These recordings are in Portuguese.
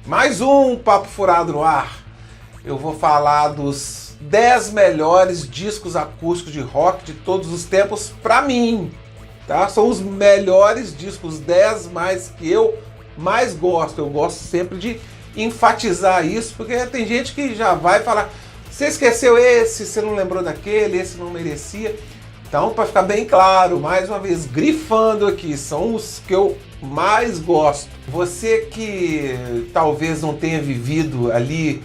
Mais um Papo Furado no ar. Eu vou falar dos 10 melhores discos acústicos de rock de todos os tempos pra mim, tá? São os melhores discos, os 10 mais que eu mais gosto. Eu gosto sempre de enfatizar isso, porque tem gente que já vai falar: você esqueceu esse, você não lembrou daquele, esse não merecia. Então, para ficar bem claro, mais uma vez, grifando aqui, são os que eu mais gosto. Você que talvez não tenha vivido ali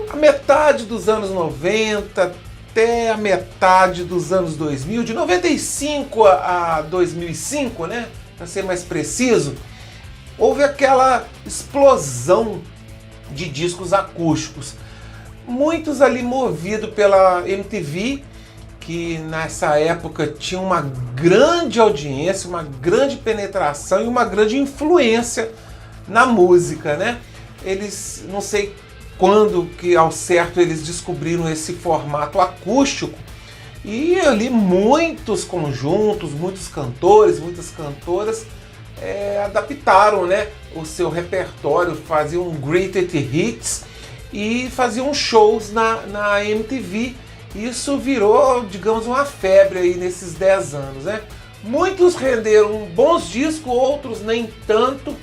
a metade dos anos 90 até a metade dos anos 2000, de 95 a 2005, né? Para ser mais preciso, houve aquela explosão de discos acústicos. Muitos ali movidos pela MTV, que nessa época tinha uma grande audiência, uma grande penetração e uma grande influência na música, né? Eles, não sei quando que ao certo eles descobriram esse formato acústico, e ali muitos conjuntos, muitos cantores, muitas cantoras adaptaram, né, o seu repertório, faziam greatest hits e faziam shows na MTV. Isso virou, digamos, uma febre aí nesses 10 anos, né? Muitos renderam bons discos, outros nem tanto.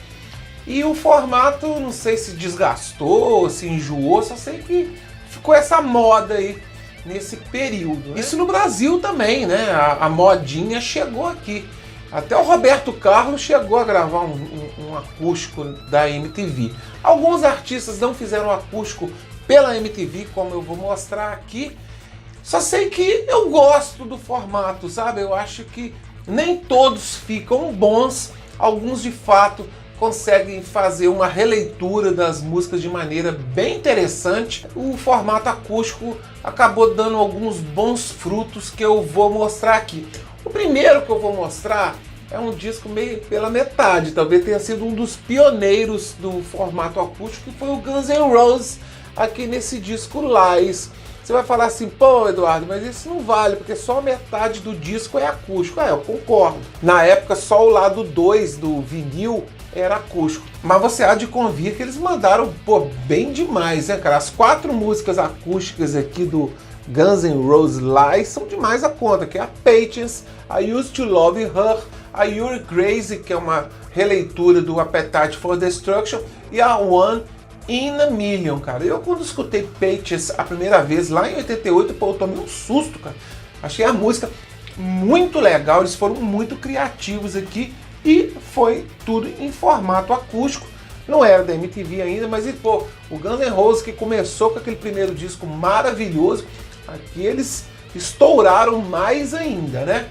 E o formato, não sei se desgastou, se enjoou, só sei que ficou essa moda aí nesse período, né? Isso no Brasil também, né? A modinha chegou aqui. Até o Roberto Carlos chegou a gravar um acústico da MTV. Alguns artistas não fizeram acústico pela MTV, como eu vou mostrar aqui. Só sei que eu gosto do formato, sabe? Eu acho que nem todos ficam bons. Alguns, de fato, conseguem fazer uma releitura das músicas de maneira bem interessante. O formato acústico acabou dando alguns bons frutos que eu vou mostrar aqui. O primeiro que eu vou mostrar é um disco meio pela metade. Talvez tenha sido um dos pioneiros do formato acústico, que foi o Guns N' Roses aqui nesse disco Lies. Você vai falar assim: pô, Eduardo, mas isso não vale, porque só metade do disco é acústico. Eu concordo. Na época, só o lado 2 do vinil era acústico. Mas você há de convir que eles mandaram, pô, bem demais, né, cara? As 4 músicas acústicas aqui do Guns N' Roses Live são demais a conta, que é a Patience, a Used to Love Her, a You're Crazy, que é uma releitura do Appetite for Destruction, e a One in a Million, cara. Eu, quando escutei Patience a primeira vez, lá em 88, pô, eu tomei um susto, cara. Achei a música muito legal, eles foram muito criativos aqui, e foi tudo em formato acústico. Não era da MTV ainda, mas, pô, o Guns N' Roses, que começou com aquele primeiro disco maravilhoso, aqui eles estouraram mais ainda, né?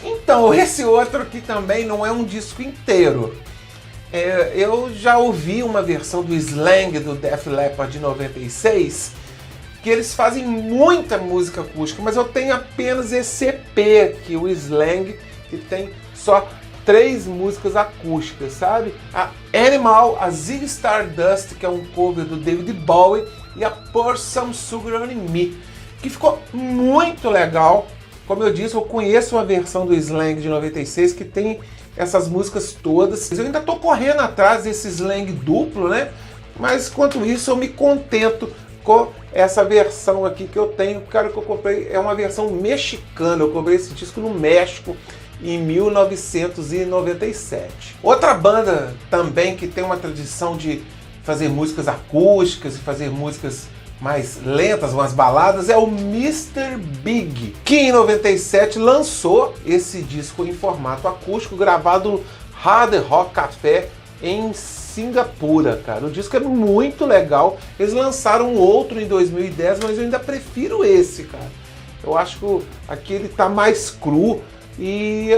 Então, esse outro aqui também não é um disco inteiro. Eu já ouvi uma versão do Slang do Def Leppard de 96, que eles fazem muita música acústica, mas eu tenho apenas esse EP aqui, o Slang, que tem só 3 músicas acústicas, sabe? A Animal, a Ziggy Stardust, que é um cover do David Bowie, e a Pour Some Sugar on Me, que ficou muito legal. Como eu disse, eu conheço uma versão do Slang de 96 que tem essas músicas todas. Eu ainda tô correndo atrás desse Slang duplo, né? Mas enquanto isso eu me contento com essa versão aqui que eu tenho. Cara, que eu comprei é uma versão mexicana. Eu comprei esse disco no México em 1997. Outra banda também que tem uma tradição de fazer músicas acústicas e fazer músicas mais lentas, umas baladas, é o Mr. Big, que em 97 lançou esse disco em formato acústico, gravado no Hard Rock Café em Singapura, cara. O disco é muito legal. Eles lançaram outro em 2010, mas eu ainda prefiro esse, cara. Eu acho que aqui ele tá mais cru e,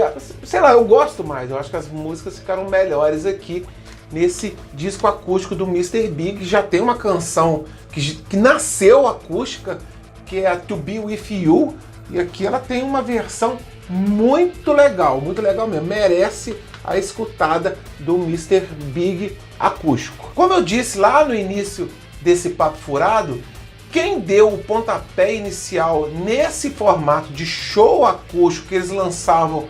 sei lá, eu gosto mais. Eu acho que as músicas ficaram melhores aqui nesse disco acústico do Mr. Big. Já tem uma canção que nasceu acústica, que é a To Be With You, e aqui ela tem uma versão muito legal mesmo, merece a escutada do Mr. Big acústico. Como eu disse lá no início desse Papo Furado, quem deu o pontapé inicial nesse formato de show acústico que eles lançavam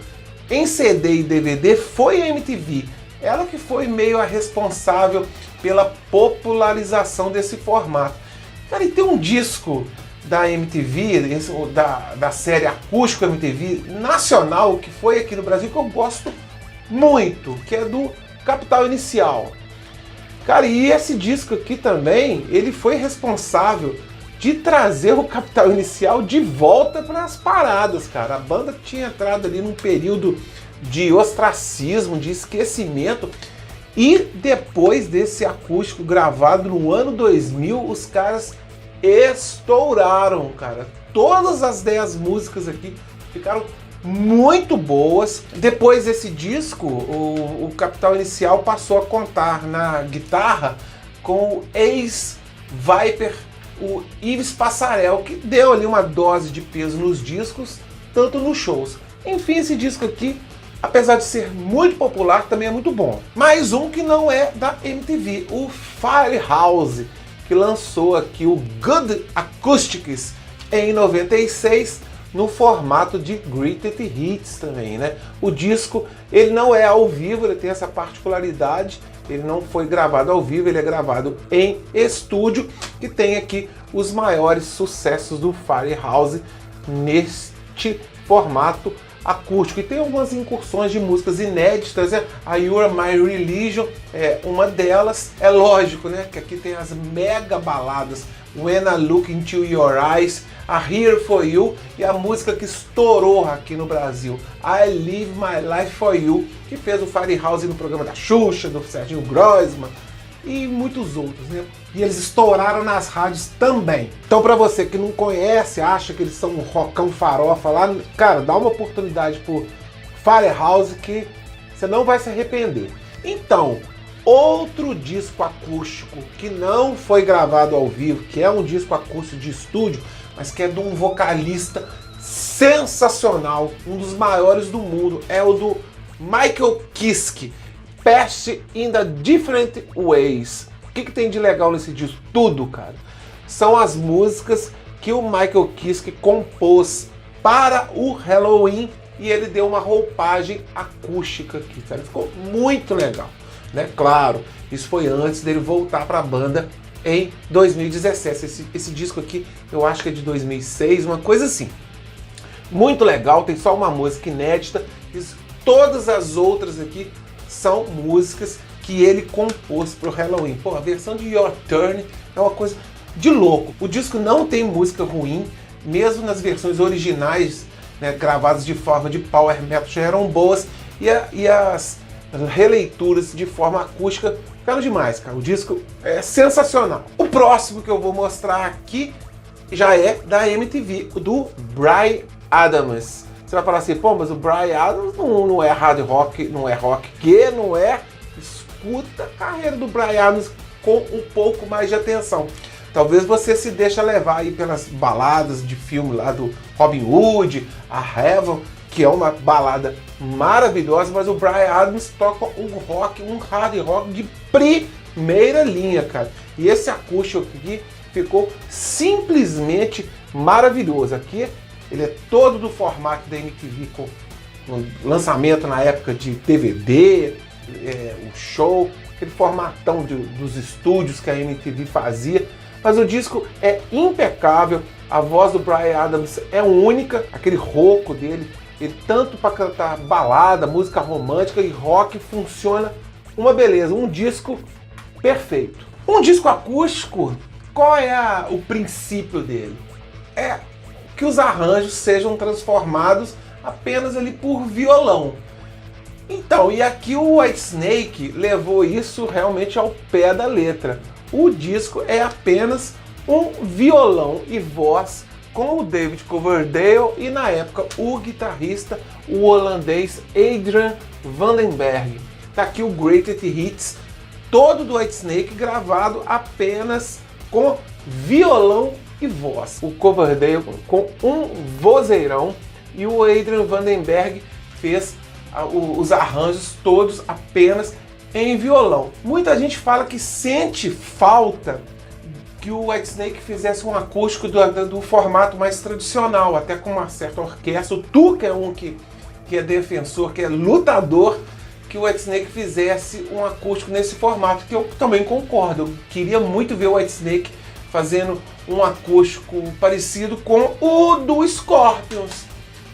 em CD e DVD foi a MTV. ela que foi meio a responsável pela popularização desse formato. Cara, e tem um disco da MTV, da série Acústico MTV nacional, que foi aqui no Brasil, que eu gosto muito, que é do Capital Inicial. Cara, e esse disco aqui também, ele foi responsável de trazer o Capital Inicial de volta para as paradas, cara. A banda tinha entrado ali num período de ostracismo, de esquecimento, e depois desse acústico gravado no ano 2000, os caras estouraram, cara. Todas as 10 músicas aqui ficaram muito boas. Depois desse disco, o Capital Inicial passou a contar na guitarra com o ex-Viper, o Yves Passarel, que deu ali uma dose de peso nos discos, tanto nos shows. Enfim, esse disco aqui, apesar de ser muito popular, também é muito bom. Mais um que não é da MTV, o Firehouse, que lançou aqui o Good Acoustics em 96, no formato de Greatest Hits também, né? O disco, ele não é ao vivo, ele tem essa particularidade, ele não foi gravado ao vivo, ele é gravado em estúdio, que tem aqui os maiores sucessos do Firehouse neste formato acústico. E tem algumas incursões de músicas inéditas, né? A You're My Religion é uma delas. É lógico, né, que aqui tem as mega baladas When I Look Into Your Eyes, a Here For You e a música que estourou aqui no Brasil, I Live My Life For You, que fez o Firehouse no programa da Xuxa, do Serginho Groisman e muitos outros, né? E eles estouraram nas rádios também. Então, para você que não conhece, acha que eles são um rockão farofa lá, cara, dá uma oportunidade pro Firehouse que você não vai se arrepender. Então, outro disco acústico que não foi gravado ao vivo, que é um disco acústico de estúdio, mas que é de um vocalista sensacional, um dos maiores do mundo, é o do Michael Kiske, Past in the Different Ways. O que tem de legal nesse disco? Tudo, cara. São as músicas que o Michael Kiske compôs para o Halloween e ele deu uma roupagem acústica aqui, sabe? Ficou muito legal, né? Claro, isso foi antes dele voltar para a banda em 2017. Esse disco aqui eu acho que é de 2006, uma coisa assim. Muito legal, tem só uma música inédita. Todas as outras aqui são músicas que ele compôs pro Halloween. Pô, a versão de Your Turn é uma coisa de louco. O disco não tem música ruim, mesmo nas versões originais, né, gravadas de forma de power metal, já eram boas, e as releituras de forma acústica ficaram demais, cara. O disco é sensacional. O próximo que eu vou mostrar aqui já é da MTV, o do Bryan Adams. Você vai falar assim, pô, mas o Bryan Adams não é hard rock, não é rock, que não é? Escuta a carreira do Bryan Adams com um pouco mais de atenção. Talvez você se deixe levar aí pelas baladas de filme lá do Robin Hood, a Heaven, que é uma balada maravilhosa, mas o Bryan Adams toca um rock, um hard rock de primeira linha, cara. E esse acústico aqui ficou simplesmente maravilhoso. Aqui ele é todo do formato da MTV, com lançamento na época de DVD, o show, aquele formatão dos estúdios que a MTV fazia. Mas o disco é impecável, a voz do Bryan Adams é única, aquele rouco dele, ele tanto para cantar balada, música romântica e rock, funciona uma beleza, um disco perfeito. Um disco acústico, qual é o princípio dele? É que os arranjos sejam transformados apenas ali por violão. Então, e aqui o Whitesnake levou isso realmente ao pé da letra. O disco é apenas um violão e voz com o David Coverdale e, na época, o guitarrista, o holandês Adrian Vandenberg. Tá aqui o Greatest Hits, todo do Whitesnake gravado apenas com violão e voz. O Coverdale com um vozeirão e o Adrian Vandenberg fez os arranjos todos apenas em violão. Muita gente fala que sente falta que o Whitesnake fizesse um acústico do formato mais tradicional, até com uma certa orquestra. O Tu, que é um que é defensor, que é lutador, que o Whitesnake fizesse um acústico nesse formato, que eu também concordo. Eu queria muito ver o Whitesnake fazendo um acústico parecido com o do Scorpions,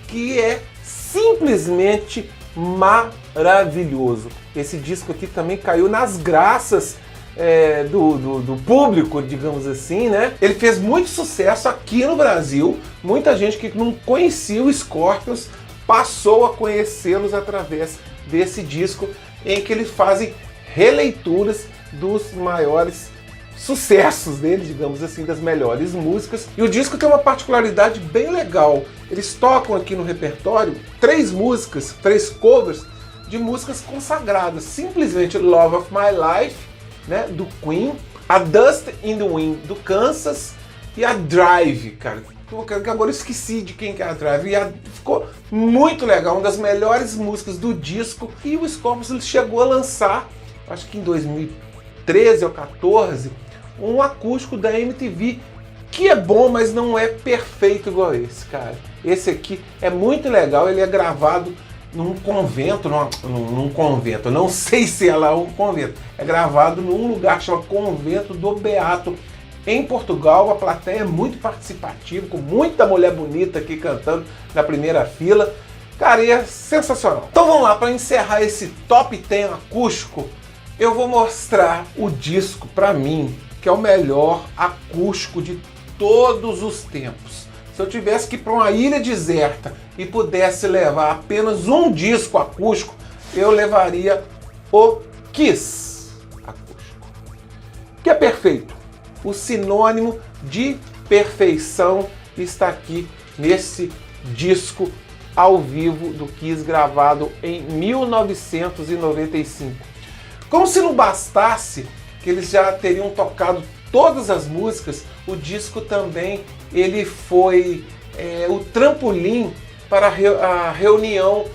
que é simplesmente maravilhoso. Esse disco aqui também caiu nas graças do público, digamos assim, né? Ele fez muito sucesso aqui no Brasil. Muita gente que não conhecia o Scorpions passou a conhecê-los através desse disco, em que eles fazem releituras dos maiores sucessos dele, digamos assim, das melhores músicas. E o disco tem uma particularidade bem legal. Eles tocam aqui no repertório 3 músicas, 3 covers de músicas consagradas. Simplesmente Love of My Life, né, do Queen, a Dust in the Wind, do Kansas, e a Drive, cara. Que agora eu esqueci de quem que é a Drive. E ficou muito legal, uma das melhores músicas do disco. E o Scorpions chegou a lançar, acho que em 2013 ou 2014, um acústico da MTV, que é bom, mas não é perfeito igual esse, cara. Esse aqui é muito legal, ele é gravado num convento, num convento, não sei se é lá um convento, é gravado num lugar que chama Convento do Beato, em Portugal. A plateia é muito participativa, com muita mulher bonita aqui cantando na primeira fila. Cara, e é sensacional. Então vamos lá, para encerrar esse Top 10 acústico, eu vou mostrar o disco, para mim, que é o melhor acústico de todos os tempos. Se eu tivesse que ir para uma ilha deserta e pudesse levar apenas um disco acústico, eu levaria o Kiss acústico, que é perfeito. O sinônimo de perfeição está aqui nesse disco ao vivo do Kiss, gravado em 1995. Como se não bastasse que eles já teriam tocado todas as músicas, o disco também ele foi o trampolim para a reunião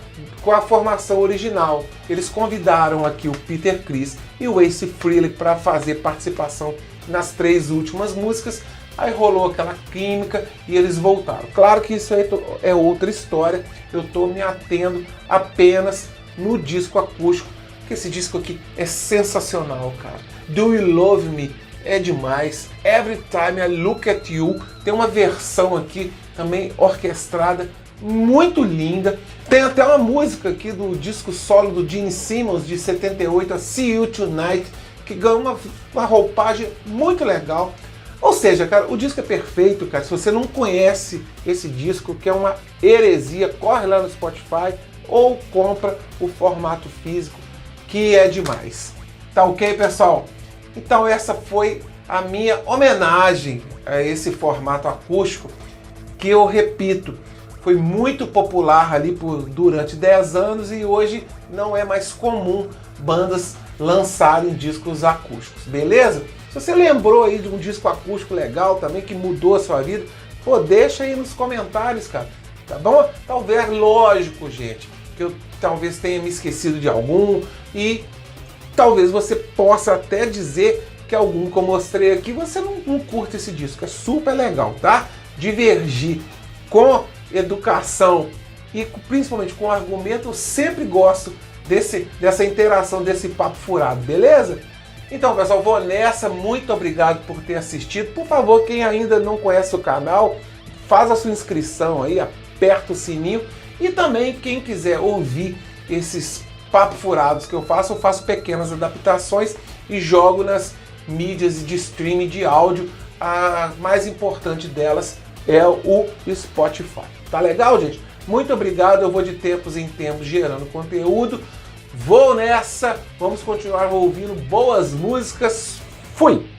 com a formação original. Eles convidaram aqui o Peter Criss e o Ace Frehley para fazer participação nas 3 últimas músicas. Aí rolou aquela química e eles voltaram. Claro que isso aí é outra história, eu estou me atendo apenas no disco acústico, porque esse disco aqui é sensacional, cara. Do You Love Me é demais. Every Time I Look At You tem uma versão aqui também orquestrada muito linda. Tem até uma música aqui do disco solo do Gene Simmons de 78, a See You Tonight, que ganha uma roupagem muito legal. Ou seja, cara, o disco é perfeito, cara. Se você não conhece esse disco, que é uma heresia, corre lá no Spotify ou compra o formato físico, que é demais. Tá ok, pessoal? Então essa foi a minha homenagem a esse formato acústico, que eu repito, foi muito popular ali durante 10 anos e hoje não é mais comum bandas lançarem discos acústicos, beleza? Se você lembrou aí de um disco acústico legal também, que mudou a sua vida, pô, deixa aí nos comentários, cara, tá bom? Talvez, lógico, gente, que eu talvez tenha me esquecido de algum e talvez você possa até dizer que algum que eu mostrei aqui você não curte esse disco. É super legal, tá? Divergir com educação e principalmente com argumento, eu sempre gosto dessa interação, desse papo furado, beleza? Então, pessoal, vou nessa. Muito obrigado por ter assistido. Por favor, quem ainda não conhece o canal, faz a sua inscrição aí, aperta o sininho. E também, quem quiser ouvir esses papos furados que eu faço pequenas adaptações e jogo nas mídias de streaming de áudio. A mais importante delas é o Spotify. Tá legal, gente? Muito obrigado. Eu vou de tempos em tempos gerando conteúdo. Vou nessa. Vamos continuar ouvindo boas músicas. Fui!